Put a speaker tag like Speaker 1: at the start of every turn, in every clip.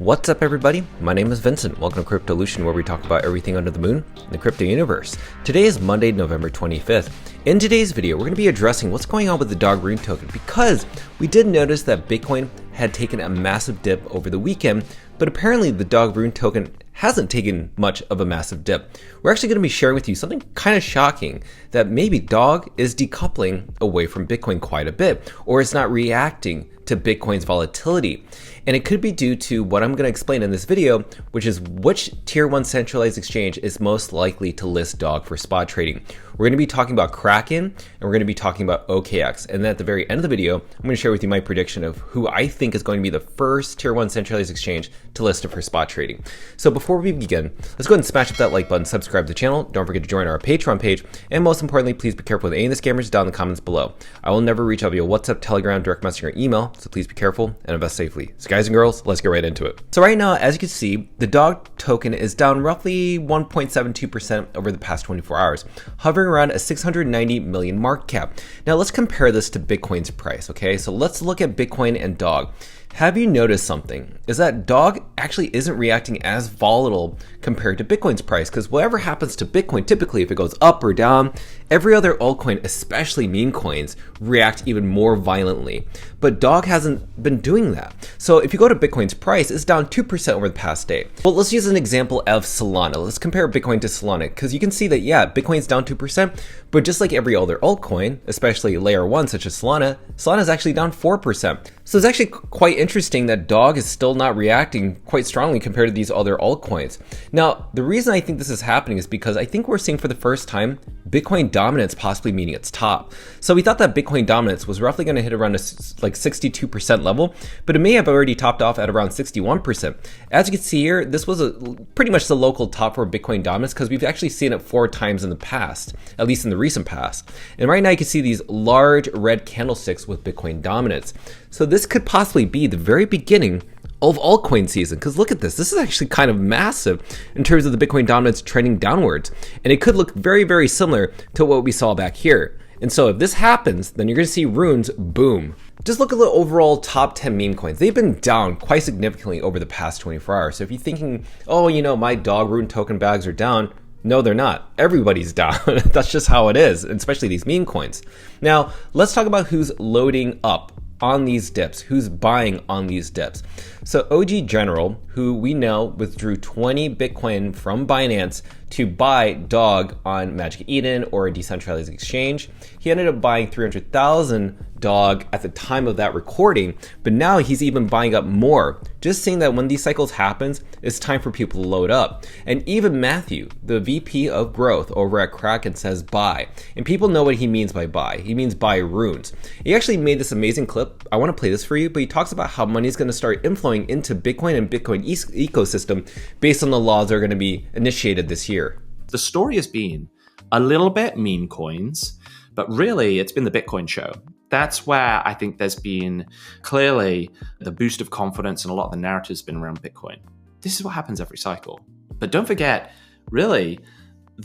Speaker 1: What's up everybody? My name is Vincent. Welcome to Cryptolution, where we talk about everything under the moon in the crypto universe. Today is Monday, November 25th. In today's video, we're going to be addressing what's going on with the dog Rune token, because we did notice that Bitcoin had taken a massive dip over the weekend, but apparently the dog Rune token hasn't taken much of a massive dip. We're actually going to be sharing with you something kind of shocking, that maybe dog is decoupling away from Bitcoin quite a bit, or it's not reacting to Bitcoin's volatility. And it could be due to what I'm going to explain in this video, which is which tier 1 centralized exchange is most likely to list dog for spot trading. We're going to be talking about Kraken, and we're going to be talking about OKX. And then at the very end of the video, I'm going to share with you my prediction of who I think is going to be the first tier 1 centralized exchange to list it for spot trading. So before we begin, let's go ahead and smash up that like button, subscribe to the channel. Don't forget to join our Patreon page. And most importantly, please be careful with any of the scammers down in the comments below. I will never reach out via WhatsApp, Telegram, direct message, or email. So please be careful and invest safely. So guys and girls, let's get right into it. So right now, as you can see, the dog token is down roughly 1.72% over the past 24 hours, hovering around a 690 million market cap. Now let's compare this to Bitcoin's price, okay? So let's look at Bitcoin and dog. Have you noticed something? Is that dog actually isn't reacting as volatile compared to Bitcoin's price, because whatever happens to Bitcoin, typically if it goes up or down, every other altcoin, especially meme coins, react even more violently. But dog hasn't been doing that. So if you go to Bitcoin's price, it's down 2% over the past day. Well, let's use an example of Solana. Let's compare Bitcoin to Solana, because you can see that, yeah, Bitcoin's down 2%, but just like every other altcoin, especially layer 1 such as Solana, Solana is actually down 4%. So it's actually quite interesting that dog is still not reacting quite strongly compared to these other altcoins. Now, the reason I think this is happening is because I think we're seeing for the first time Bitcoin dominance possibly meeting its top. So we thought that Bitcoin dominance was roughly going to hit around a 62% level, but it may have already topped off at around 61%. As you can see here, this was pretty much the local top for Bitcoin dominance, because we've actually seen it 4 times in the past, at least in the recent past. And right now you can see these large red candlesticks with Bitcoin dominance. So this could possibly be the very beginning of altcoin season, because look at this. This is actually kind of massive in terms of the Bitcoin dominance trending downwards. And it could look very, very similar to what we saw back here. And so if this happens, then you're going to see runes boom. Just look at the overall top 10 meme coins. They've been down quite significantly over the past 24 hours. So if you're thinking, oh, you know, my dog Rune token bags are down, no, they're not. Everybody's down. That's just how it is, especially these meme coins. Now, let's talk about who's loading up on these dips, who's buying on these dips. So OG General, who we know withdrew 20 Bitcoin from Binance to buy dog on Magic Eden or a decentralized exchange, he ended up buying 300,000 dog at the time of that recording, but now he's even buying up more, just saying that when these cycles happens, it's time for people to load up. And even Matthew, the VP of growth over at Kraken, says buy, and people know what he means by buy. He means buy runes. He actually made this amazing clip. I want to play this for you, but he talks about how money is going to start inflowing into Bitcoin and Bitcoin ecosystem based on the laws that are going to be initiated this year.
Speaker 2: The story has been a little bit meme coins, but really it's been the Bitcoin show. That's where I think there's been clearly the boost of confidence, and a lot of the narrative's been around Bitcoin. This is what happens every cycle. But don't forget, really,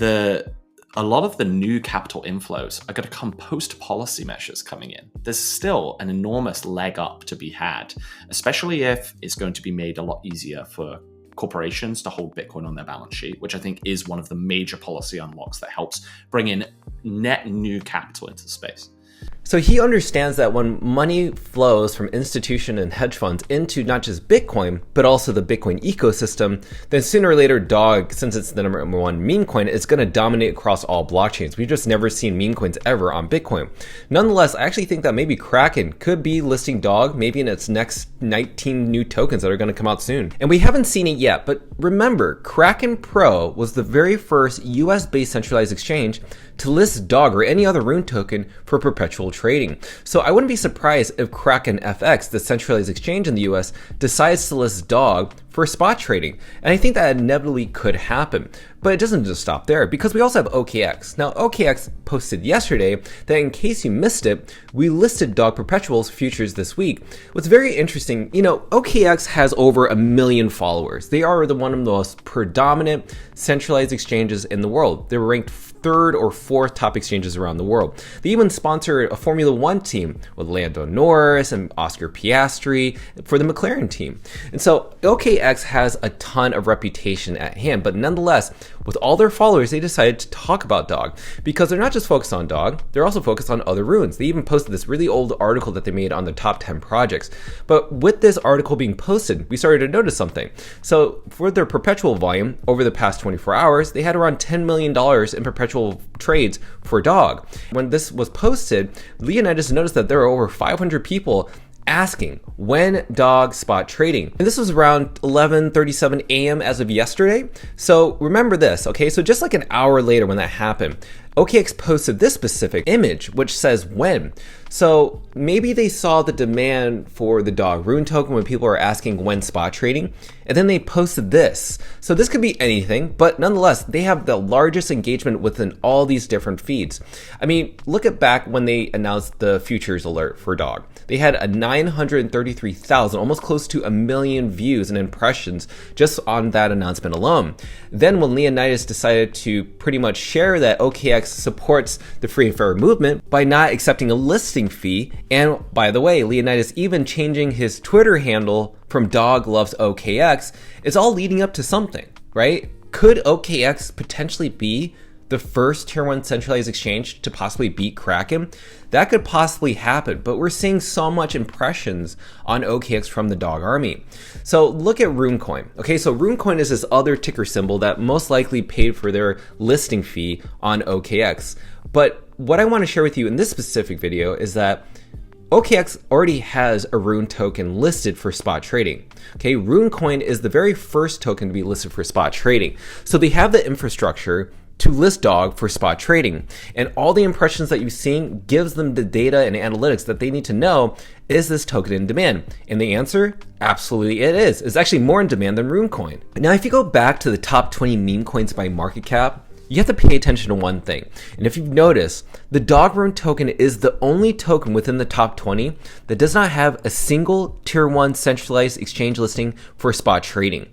Speaker 2: a lot of the new capital inflows are going to come post policy measures coming in. There's still an enormous leg up to be had, especially if it's going to be made a lot easier for corporations to hold Bitcoin on their balance sheet, which I think is one of the major policy unlocks that helps bring in net new capital into the space.
Speaker 1: So he understands that when money flows from institution and hedge funds into not just Bitcoin, but also the Bitcoin ecosystem, then sooner or later dog, since it's the number 1 meme coin, is going to dominate across all blockchains. We've just never seen meme coins ever on Bitcoin. Nonetheless, I actually think that maybe Kraken could be listing dog maybe in its next 19 new tokens that are going to come out soon. And we haven't seen it yet, but remember, Kraken Pro was the very first US-based centralized exchange to list dog or any other Rune token for perpetual trading. So I wouldn't be surprised if Kraken FX, the centralized exchange in the US, decides to list dog for spot trading. And I think that inevitably could happen. But it doesn't just stop there, because we also have OKX. Now, OKX posted yesterday that in case you missed it, we listed dog perpetuals futures this week. What's very interesting, you know, OKX has over 1 million followers. They are one of the most predominant centralized exchanges in the world. They're ranked third or fourth top exchanges around the world. They even sponsored a Formula One team with Lando Norris and Oscar Piastri for the McLaren team. And so OKX has a ton of reputation at hand, but nonetheless, with all their followers, they decided to talk about Dog because they're not just focused on Dog, they're also focused on other runes. They even posted this really old article that they made on the top 10 projects. But with this article being posted, we started to notice something. So for their perpetual volume over the past 24 hours, they had around $10 million in perpetual trades for Dog. When this was posted, Leonidas noticed that there are over 500 people asking when Dog spot trading. And this was around 11:37 a.m. as of yesterday. So remember this, okay? So just like an hour later when that happened, OKX posted this specific image, which says when. So maybe they saw the demand for the Dog Rune token when people are asking when spot trading, and then they posted this. So this could be anything, but nonetheless, they have the largest engagement within all these different feeds. I mean, look at back when they announced the futures alert for Dog. They had a 933,000, almost close to 1 million views and impressions just on that announcement alone. Then when Leonidas decided to pretty much share that OKX supports the free and fair movement by not accepting a listing fee, and by the way, Leonidas even changing his Twitter handle from Dog Loves OKX, it's all leading up to something, right? Could OKX potentially be the first tier 1 centralized exchange to possibly beat Kraken? That could possibly happen, but we're seeing so much impressions on OKX from the Dog army. So look at Runecoin. Okay, so Runecoin is this other ticker symbol that most likely paid for their listing fee on OKX. But what I want to share with you in this specific video is that OKX already has a Rune token listed for spot trading. Okay, Runecoin is the very first token to be listed for spot trading. So they have the infrastructure to list Dog for spot trading. And all the impressions that you've seen gives them the data and analytics that they need to know, is this token in demand? And the answer, absolutely it is. It's actually more in demand than Runecoin. Now, if you go back to the top 20 meme coins by market cap, you have to pay attention to one thing. And if you've noticed, the Dog Rune token is the only token within the top 20 that does not have a single tier 1 centralized exchange listing for spot trading.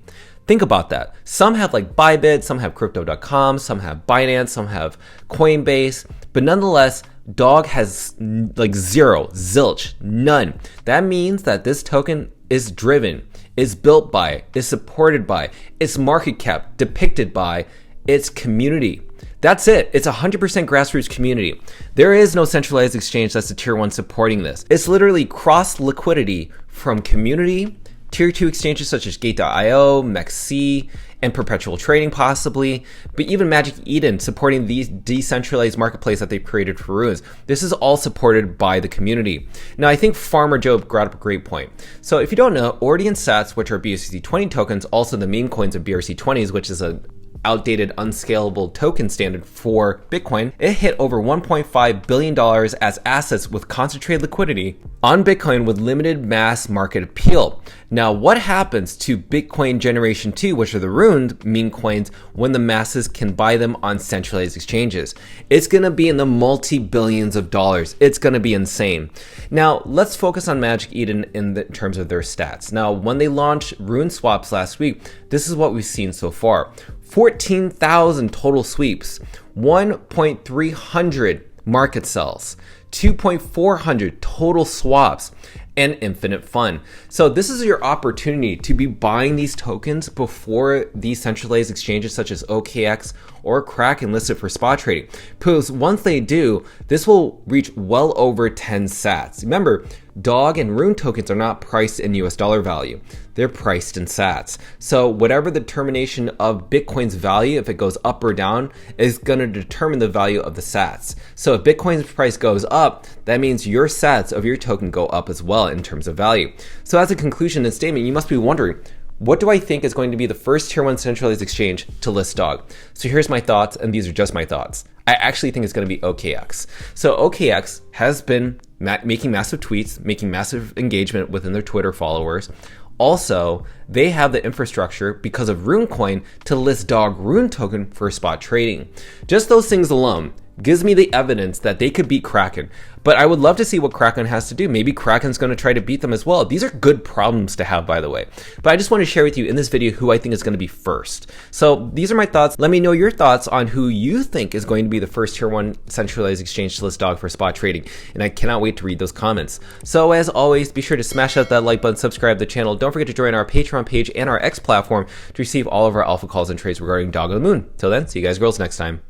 Speaker 1: Think about that. Some have like Bybit, some have Crypto.com, some have Binance, some have Coinbase, but nonetheless, Dog has like zero, zilch, none. That means that this token is driven, is built by, is supported by, its market cap depicted by its community. That's it. It's 100% grassroots community. There is no centralized exchange that's a tier 1 supporting this. It's literally cross liquidity from community, tier 2 exchanges such as Gate.io, MEXC, and perpetual trading possibly, but even Magic Eden supporting these decentralized marketplace that they've created for runes. This is all supported by the community. Now, I think Farmer Joe brought up a great point. So if you don't know, Ordinals sats, which are BRC20 tokens, also the meme coins of BRC20s, which is an outdated unscalable token standard for Bitcoin, it hit over $1.5 billion as assets with concentrated liquidity on Bitcoin with limited mass market appeal. Now, what happens to Bitcoin Generation 2, which are the ruined meme coins, when the masses can buy them on centralized exchanges? It's going to be in the multi-billions of dollars. It's going to be insane. Now, let's focus on Magic Eden in terms of their stats. Now, when they launched Rune swaps last week, this is what we've seen so far. 14,000 total sweeps, 1.300 market sells, 2.400 total swaps, and infinite fun. So this is your opportunity to be buying these tokens before these centralized exchanges such as OKX or Kraken listed for spot trading. Because once they do, this will reach well over 10 sats. Remember, Dog and Rune tokens are not priced in US dollar value. They're priced in sats. So whatever the determination of Bitcoin's value, if it goes up or down, is going to determine the value of the sats. So if Bitcoin's price goes up, that means your sats of your token go up as well in terms of value. So as a conclusion and statement, you must be wondering, what do I think is going to be the first tier 1 centralized exchange to list Dog? So here's my thoughts, and these are just my thoughts. I actually think it's going to be OKX. So OKX has been making massive tweets, making massive engagement within their Twitter followers. Also, they have the infrastructure because of Runecoin to list Dog Rune token for spot trading. Just those things alone gives me the evidence that they could beat Kraken. But I would love to see what Kraken has to do. Maybe Kraken's going to try to beat them as well. These are good problems to have, by the way. But I just want to share with you in this video who I think is going to be first. So these are my thoughts. Let me know your thoughts on who you think is going to be the first tier 1 centralized exchange to list dog for spot trading. And I cannot wait to read those comments. So as always, be sure to smash out that like button, subscribe to the channel. Don't forget to join our Patreon page and our X platform to receive all of our alpha calls and trades regarding Dog on the Moon. Till then, see you guys girls next time.